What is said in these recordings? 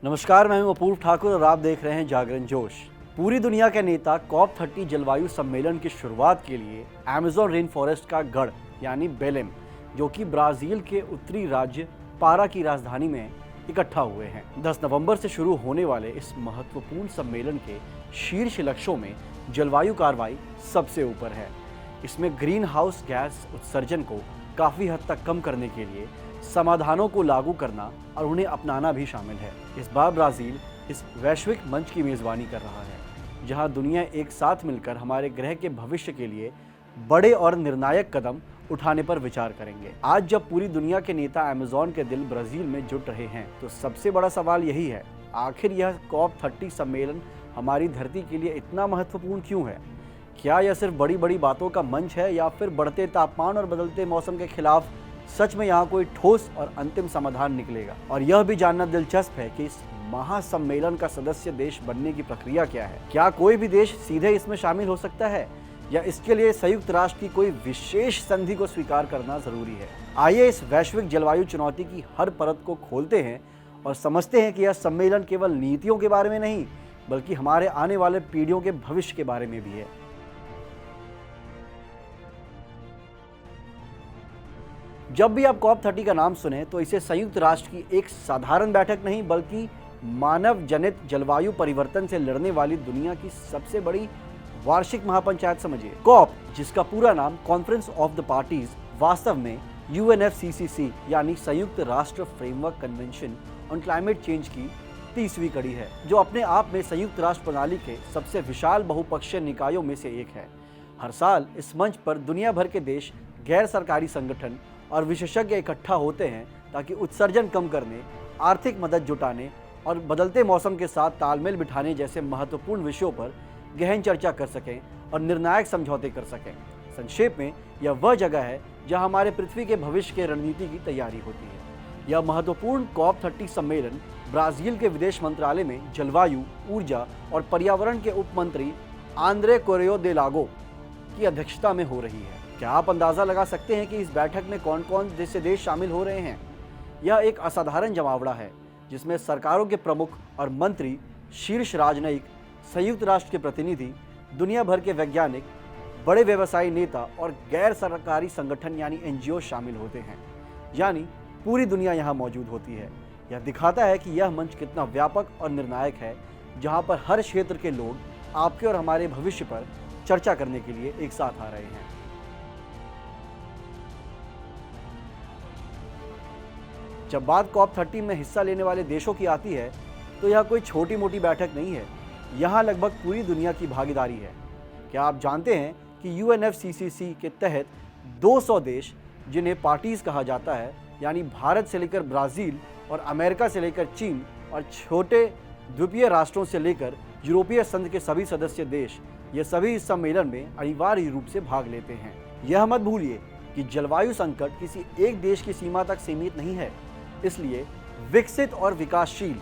नमस्कार, मैं हूं अपूर्व ठाकुर और आप देख रहे हैं जागरण जोश। पूरी दुनिया के नेता COP30 जलवायु सम्मेलन की शुरुआत के लिए अमेज़न रेन फॉरेस्ट का गढ़ यानी बेलेम, जो कि ब्राजील के उत्तरी राज्य पारा की राजधानी में इकट्ठा हुए हैं। 10 नवंबर से शुरू होने वाले इस महत्वपूर्ण सम्मेलन के शीर्ष लक्ष्यों में जलवायु कार्रवाई सबसे ऊपर है। इसमें ग्रीन हाउस गैस उत्सर्जन को काफ़ी हद तक कम करने के लिए समाधानों को लागू करना और उन्हें अपनाना भी शामिल है। इस बार ब्राज़ील इस वैश्विक मंच की मेज़बानी कर रहा है, जहां दुनिया एक साथ मिलकर हमारे ग्रह के भविष्य के लिए बड़े और निर्णायक कदम उठाने पर विचार करेंगे। आज जब पूरी दुनिया के नेता अमेज़न के दिल ब्राज़ील में जुट रहे हैं, तो सबसे बड़ा सवाल यही है, आखिर यह COP30 सम्मेलन हमारी धरती के लिए इतना महत्वपूर्ण क्यों है? क्या यह सिर्फ बड़ी बड़ी बातों का मंच है या फिर बढ़ते तापमान और बदलते मौसम के खिलाफ सच में यहाँ कोई ठोस और अंतिम समाधान निकलेगा? और यह भी जानना दिलचस्प है कि इस महासम्मेलन का सदस्य देश बनने की प्रक्रिया क्या है। क्या कोई भी देश सीधे इसमें शामिल हो सकता है या इसके लिए संयुक्त राष्ट्र की कोई विशेष संधि को स्वीकार करना जरूरी है? आइए इस वैश्विक जलवायु चुनौती की हर परत को खोलते हैं और समझते हैं कि यह सम्मेलन केवल नीतियों के बारे में नहीं, बल्कि हमारे आने वाले पीढ़ियों के भविष्य के बारे में भी है। जब भी आप COP30 का नाम सुने तो इसे संयुक्त राष्ट्र की एक साधारण बैठक नहीं, बल्कि मानव जनित जलवायु परिवर्तन से लड़ने वाली दुनिया की सबसे बड़ी वार्षिक महापंचायत समझिए। COP, जिसका पूरा नाम कॉन्फ्रेंस ऑफ द पार्टीज, वास्तव में UNFCCC यानी संयुक्त राष्ट्र framework convention on climate change की 30वीं कड़ी है, जो अपने आप में संयुक्त राष्ट्र प्रणाली के सबसे विशाल बहुपक्षीय निकायों में से एक है। हर साल इस मंच पर दुनिया भर के देश, गैर सरकारी संगठन और विशेषज्ञ इकट्ठा होते हैं ताकि उत्सर्जन कम करने, आर्थिक मदद जुटाने और बदलते मौसम के साथ तालमेल बिठाने जैसे महत्वपूर्ण विषयों पर गहन चर्चा कर सकें और निर्णायक समझौते कर सकें। संक्षेप में, यह वह जगह है जहां हमारे पृथ्वी के भविष्य के रणनीति की तैयारी होती है। यह महत्वपूर्ण COP30 सम्मेलन ब्राज़ील के विदेश मंत्रालय में जलवायु, ऊर्जा और पर्यावरण के उप मंत्री आंद्रे कोरेयो दे लागो की अध्यक्षता में हो रही है। क्या आप अंदाजा लगा सकते हैं कि इस बैठक में कौन कौन से देश शामिल हो रहे हैं? यह एक असाधारण जमावड़ा है, जिसमें सरकारों के प्रमुख और मंत्री, शीर्ष राजनयिक, संयुक्त राष्ट्र के प्रतिनिधि, दुनिया भर के वैज्ञानिक, बड़े व्यवसायी नेता और गैर सरकारी संगठन यानी NGO शामिल होते हैं। यानी पूरी दुनिया यहाँ मौजूद होती है। यह दिखाता है कि यह मंच कितना व्यापक और निर्णायक है, जहाँ पर हर क्षेत्र के लोग आपके और हमारे भविष्य पर चर्चा करने के लिए एक साथ आ रहे हैं। जब बात COP30 में हिस्सा लेने वाले देशों की आती है, तो यह कोई छोटी मोटी बैठक नहीं है। यहाँ लगभग पूरी दुनिया की भागीदारी है। क्या आप जानते हैं कि UNFCCC के तहत 200 देश, जिन्हें पार्टीज कहा जाता है, यानी भारत से लेकर ब्राज़ील और अमेरिका से लेकर चीन और छोटे द्वीपीय राष्ट्रों से लेकर यूरोपीय संघ के सभी सदस्य देश, ये सभी इस सम्मेलन में अनिवार्य रूप से भाग लेते हैं। यह मत भूलिए कि जलवायु संकट किसी एक देश की सीमा तक सीमित नहीं है। इसलिए विकसित और विकासशील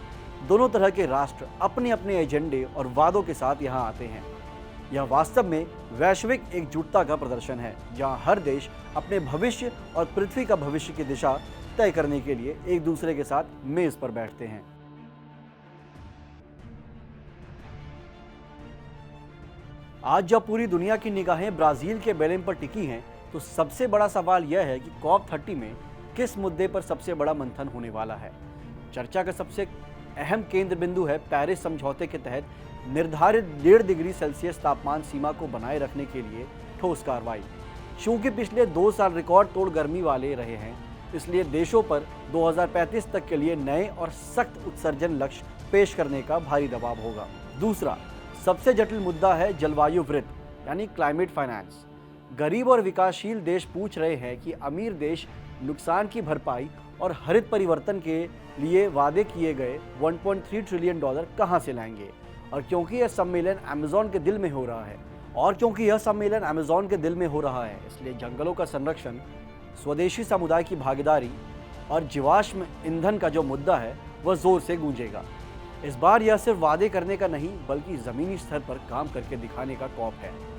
दोनों तरह के राष्ट्र अपने अपने एजेंडे और वादों के साथ यहाँ आते हैं। यह वास्तव में वैश्विक एकजुटता का प्रदर्शन है, जहाँ हर देश अपने भविष्य और पृथ्वी का भविष्य की दिशा तय करने के लिए एक दूसरे के साथ मेज पर बैठते हैं। आज जब पूरी दुनिया की निगाहें ब्राज़ील के बेलेम पर टिकी हैं, तो सबसे बड़ा सवाल यह है कि COP30 में किस मुद्दे पर सबसे बड़ा मंथन होने वाला है। चर्चा का सबसे अहम केंद्र बिंदु है पेरिस समझौते के तहत निर्धारित 1.5 डिग्री सेल्सियस तापमान सीमा को बनाए रखने के लिए ठोस कार्रवाई। चूंकि पिछले 2 साल रिकॉर्ड तोड़ गर्मी वाले रहे हैं, इसलिए देशों पर 2035 तक के लिए नए और सख्त उत्सर्जन लक्ष्य पेश करने का भारी दबाव होगा। दूसरा सबसे जटिल मुद्दा है जलवायु वृत्त यानी क्लाइमेट फाइनेंस। गरीब और विकासशील देश पूछ रहे हैं कि अमीर देश नुकसान की भरपाई और हरित परिवर्तन के लिए वादे किए गए $1.3 ट्रिलियन कहां से लाएंगे। और क्योंकि यह सम्मेलन अमेज़न के दिल में हो रहा है, इसलिए जंगलों का संरक्षण, स्वदेशी समुदाय की भागीदारी और जीवाश्म ईंधन का जो मुद्दा है, वह जोर से गूंजेगा। इस बार यह सिर्फ वादे करने का नहीं, बल्कि जमीनी स्तर पर काम करके दिखाने का COP है।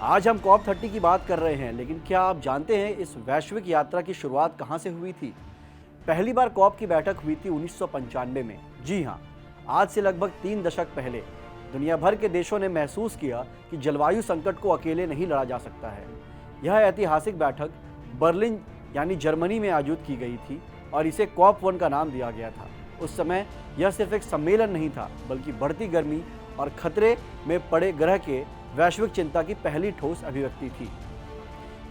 आज हम कॉप 30 की बात कर रहे हैं, लेकिन क्या आप जानते हैं इस वैश्विक यात्रा की शुरुआत कहां से हुई थी? पहली बार कॉप की बैठक हुई थी 1995 में। जी हां, आज से लगभग 3 दशक पहले दुनिया भर के देशों ने महसूस किया कि जलवायु संकट को अकेले नहीं लड़ा जा सकता है। यह ऐतिहासिक बैठक बर्लिन यानी जर्मनी में आयोजित की गई थी और इसे कॉप 1 का नाम दिया गया था। उस समय यह सिर्फ एक सम्मेलन नहीं था, बल्कि बढ़ती गर्मी और खतरे में पड़े ग्रह के वैश्विक चिंता की पहली ठोस अभिव्यक्ति थी।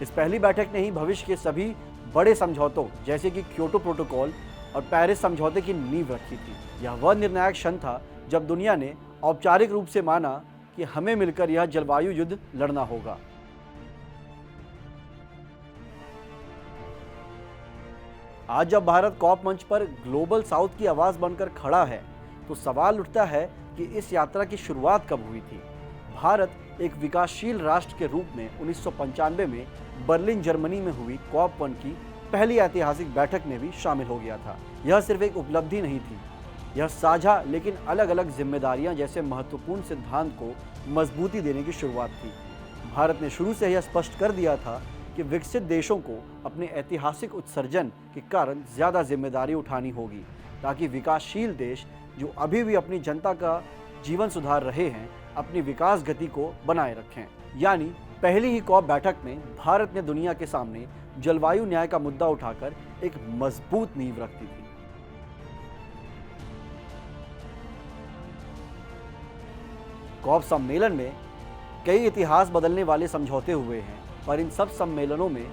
इस पहली बैठक ने ही भविष्य के सभी बड़े समझौतों जैसे कि क्योटो प्रोटोकॉल और पेरिस समझौते की नींव रखी थी। यह वह निर्णायक क्षण था जब दुनिया ने औपचारिक रूप से माना कि हमें मिलकर यह जलवायु युद्ध लड़ना होगा। आज जब भारत कॉप मंच पर ग्लोबल साउथ की आवाज बनकर खड़ा है, तो सवाल उठता है कि इस यात्रा की शुरुआत कब हुई थी। भारत एक विकासशील राष्ट्र के रूप में 1995 में बर्लिन जर्मनी में हुई कॉप 1 की पहली ऐतिहासिक बैठक में भी शामिल हो गया था। यह सिर्फ एक उपलब्धि नहीं थी, यह साझा लेकिन अलग अलग जिम्मेदारियां जैसे महत्वपूर्ण सिद्धांत को मजबूती देने की शुरुआत थी। भारत ने शुरू से यह स्पष्ट कर दिया था कि विकसित देशों को अपने ऐतिहासिक उत्सर्जन के कारण ज़्यादा जिम्मेदारी उठानी होगी, ताकि विकासशील देश जो अभी भी अपनी जनता का जीवन सुधार रहे हैं, अपनी विकास गति को बनाए रखें। यानी पहली ही कॉप बैठक में भारत ने दुनिया के सामने जलवायु न्याय का मुद्दा उठाकर एक मजबूत नींव रखी थी। कॉप सम्मेलन में कई इतिहास बदलने वाले समझौते हुए हैं, पर इन सब सम्मेलनों में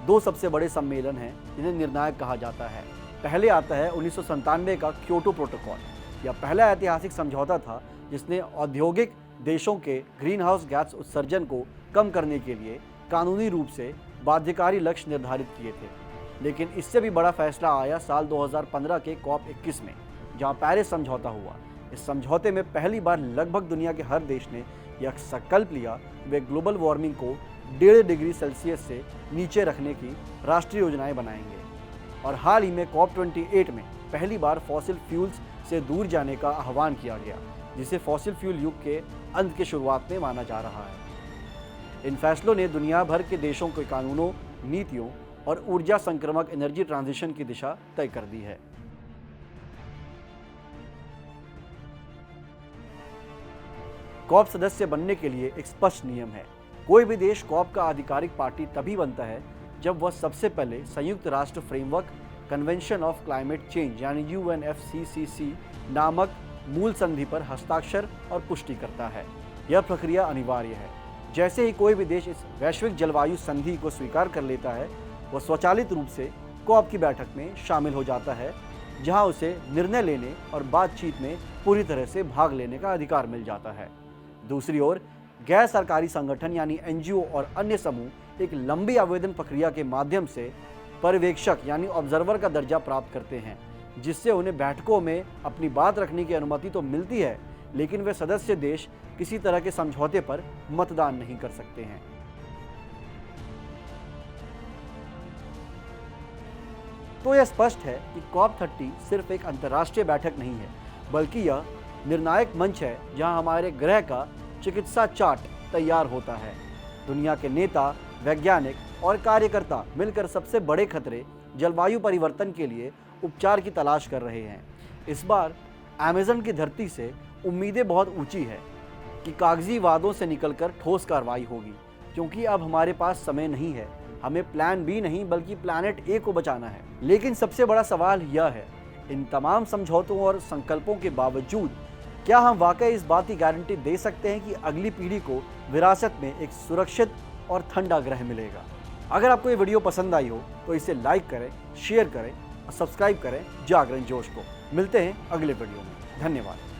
दो सबसे बड़े सम्मेलन हैं जिन्हें निर्णायक कहा जाता है। पहले आता है 1997 का क्योटो प्रोटोकॉल। यह पहला ऐतिहासिक समझौता था जिसने औद्योगिक देशों के ग्रीन हाउस गैस उत्सर्जन को कम करने के लिए कानूनी रूप से बाध्यकारी लक्ष्य निर्धारित किए थे। लेकिन इससे भी बड़ा फैसला आया साल 2015 के कॉप 21 में, जहां पेरिस समझौता हुआ। इस समझौते में पहली बार लगभग दुनिया के हर देश ने यह संकल्प लिया कि वे ग्लोबल वार्मिंग को 1.5 डिग्री सेल्सियस से नीचे रखने की राष्ट्रीय योजनाएं बनाएंगे। और हाल ही में कॉप 28 में पहली बार फॉसिल फ्यूल्स से दूर जाने का आह्वान किया गया, जिसे फॉसिल फ्यूल युग के अंत की शुरुआत में माना जा रहा है। इन फैसलों ने दुनिया भर के देशों के कानूनों, नीतियों और ऊर्जा संक्रमक एनर्जी ट्रांजिशन की दिशा तय कर दी है। कॉप सदस्य बनने के लिए एक स्पष्ट नियम है। कोई भी देश कॉप का आधिकारिक पार्टी तभी बनता है जब वह सबसे पहले संयुक्त राष्ट्र framework convention of climate change यानी UNFCCC नामक मूल संधि पर हस्ताक्षर और पुष्टि करता है। यह प्रक्रिया अनिवार्य है। जैसे ही कोई भी देश इस वैश्विक जलवायु संधि को स्वीकार कर लेता है, वह स्वचालित रूप से कॉप की बैठक में शामिल हो जाता है, जहां उसे निर्णय लेने और बातचीत में पूरी तरह से भाग लेने का अधिकार मिल जाता है। दूसरी ओर गैर सरकारी संगठन यानी NGO और अन्य समूह एक लंबी आवेदन प्रक्रिया के माध्यम से पर्यवेक्षक यानी ऑब्जर्वर का दर्जा प्राप्त करते हैं, जिससे उन्हें बैठकों में अपनी बात रखने की अनुमति तो मिलती है, लेकिन वे सदस्य देश किसी तरह के समझौते पर मतदान नहीं कर सकते हैं। तो यह स्पष्ट है कि कॉप 30 सिर्फ एक अंतर्राष्ट्रीय बैठक नहीं है, बल्कि यह निर्णायक मंच है जहां हमारे ग्रह का चिकित्सा चार्ट तैयार होता है। दुनिया के नेता, वैज्ञानिक और कार्यकर्ता मिलकर सबसे बड़े खतरे जलवायु परिवर्तन के लिए उपचार की तलाश कर रहे हैं। इस बार अमेज़न की धरती से उम्मीदें बहुत ऊंची है कि कागजी वादों से निकलकर ठोस कार्रवाई होगी, क्योंकि अब हमारे पास समय नहीं है। हमें प्लान बी नहीं बल्कि प्लैनेट ए को बचाना है। लेकिन सबसे बड़ा सवाल यह है, इन तमाम समझौतों और संकल्पों के बावजूद क्या हम वाकई इस बात की गारंटी दे सकते हैं कि अगली पीढ़ी को विरासत में एक सुरक्षित और ठंडा ग्रह मिलेगा? अगर आपको ये वीडियो पसंद आई हो तो इसे लाइक करें, शेयर करें और सब्सक्राइब करें जागरण जोश को। मिलते हैं अगले वीडियो में। धन्यवाद।